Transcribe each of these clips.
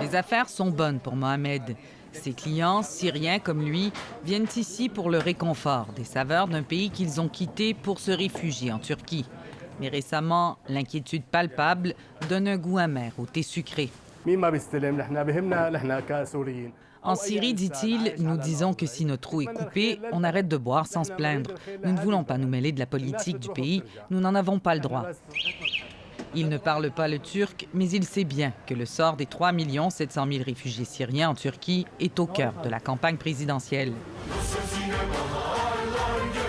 Les affaires sont bonnes pour Mohamed. Ses clients, syriens comme lui, viennent ici pour le réconfort des saveurs d'un pays qu'ils ont quitté pour se réfugier en Turquie. Mais récemment, l'inquiétude palpable donne un goût amer au thé sucré. En Syrie, dit-il, nous disons que si notre eau est coupée, on arrête de boire sans se plaindre. Nous ne voulons pas nous mêler de la politique du pays, nous n'en avons pas le droit. Il ne parle pas le turc, mais il sait bien que le sort des 3 700 000 réfugiés syriens en Turquie est au cœur de la campagne présidentielle.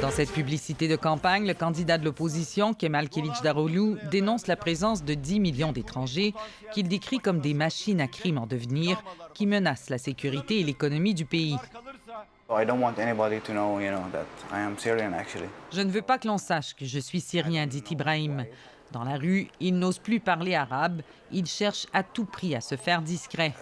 Dans cette publicité de campagne, le candidat de l'opposition, Kemal Kılıçdaroğlu, dénonce la présence de 10 millions d'étrangers qu'il décrit comme des machines à crime en devenir qui menacent la sécurité et l'économie du pays. Je ne veux pas que l'on sache que je suis syrien, dit Ibrahim. Dans la rue, il n'ose plus parler arabe. Il cherche à tout prix à se faire discret.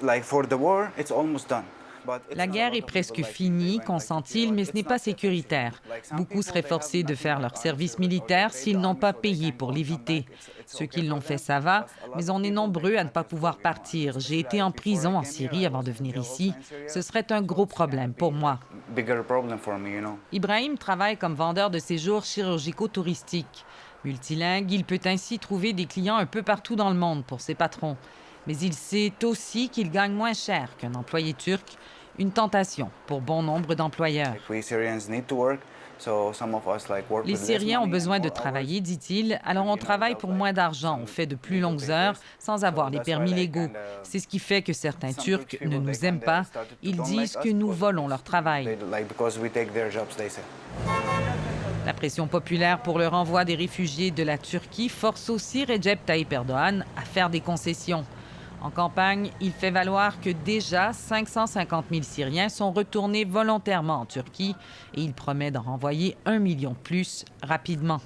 La guerre est presque finie, consent-il, mais ce n'est pas sécuritaire. Beaucoup seraient forcés de faire leur service militaire s'ils n'ont pas payé pour l'éviter. Ceux qui l'ont fait, ça va, mais on est nombreux à ne pas pouvoir partir. J'ai été en prison en Syrie avant de venir ici. Ce serait un gros problème pour moi. Ibrahim travaille comme vendeur de séjours chirurgico-touristiques. Multilingue, il peut ainsi trouver des clients un peu partout dans le monde pour ses patrons. Mais il sait aussi qu'il gagne moins cher qu'un employé turc, une tentation pour bon nombre d'employeurs. Les Syriens ont besoin de travailler, dit-il, alors on travaille pour moins d'argent, on fait de plus longues heures sans avoir les permis légaux. C'est ce qui fait que certains Turcs ne nous aiment pas. Ils disent que nous volons leur travail. La pression populaire pour le renvoi des réfugiés de la Turquie force aussi Recep Tayyip Erdoğan à faire des concessions. En campagne, il fait valoir que déjà 550 000 Syriens sont retournés volontairement en Turquie et il promet d'en renvoyer 1 million de plus rapidement.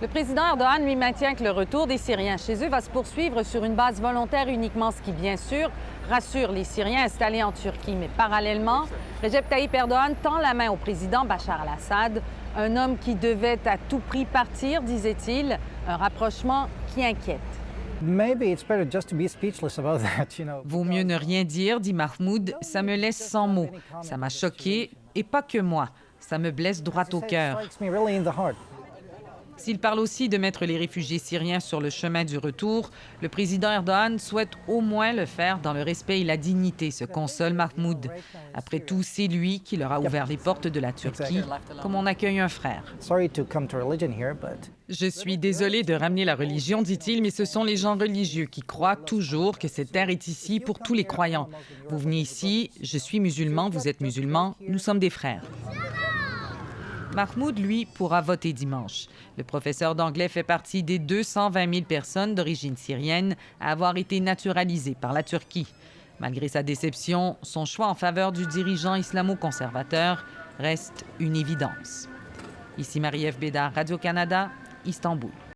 Le président Erdoğan lui maintient que le retour des Syriens chez eux va se poursuivre sur une base volontaire uniquement, ce qui, bien sûr, rassure les Syriens installés en Turquie. Mais parallèlement, Recep Tayyip Erdoğan tend la main au président Bachar al-Assad, un homme qui devait à tout prix partir, disait-il, un rapprochement qui inquiète. Vaut mieux ne rien dire, dit Mahmoud, ça me laisse sans mots. Ça m'a choqué, et pas que moi. Ça me blesse droit au cœur. S'il parle aussi de mettre les réfugiés syriens sur le chemin du retour, le président Erdoğan souhaite au moins le faire dans le respect et la dignité, se console Mahmoud. Après tout, c'est lui qui leur a ouvert les portes de la Turquie, comme on accueille un frère. Je suis désolé de ramener la religion, dit-il, mais ce sont les gens religieux qui croient toujours que cette terre est ici pour tous les croyants. Vous venez ici, je suis musulman, vous êtes musulman, nous sommes des frères. Mahmoud, lui, pourra voter dimanche. Le professeur d'anglais fait partie des 220 000 personnes d'origine syrienne à avoir été naturalisées par la Turquie. Malgré sa déception, son choix en faveur du dirigeant islamo-conservateur reste une évidence. Ici Marie-Ève Bédard, Radio-Canada, Istanbul.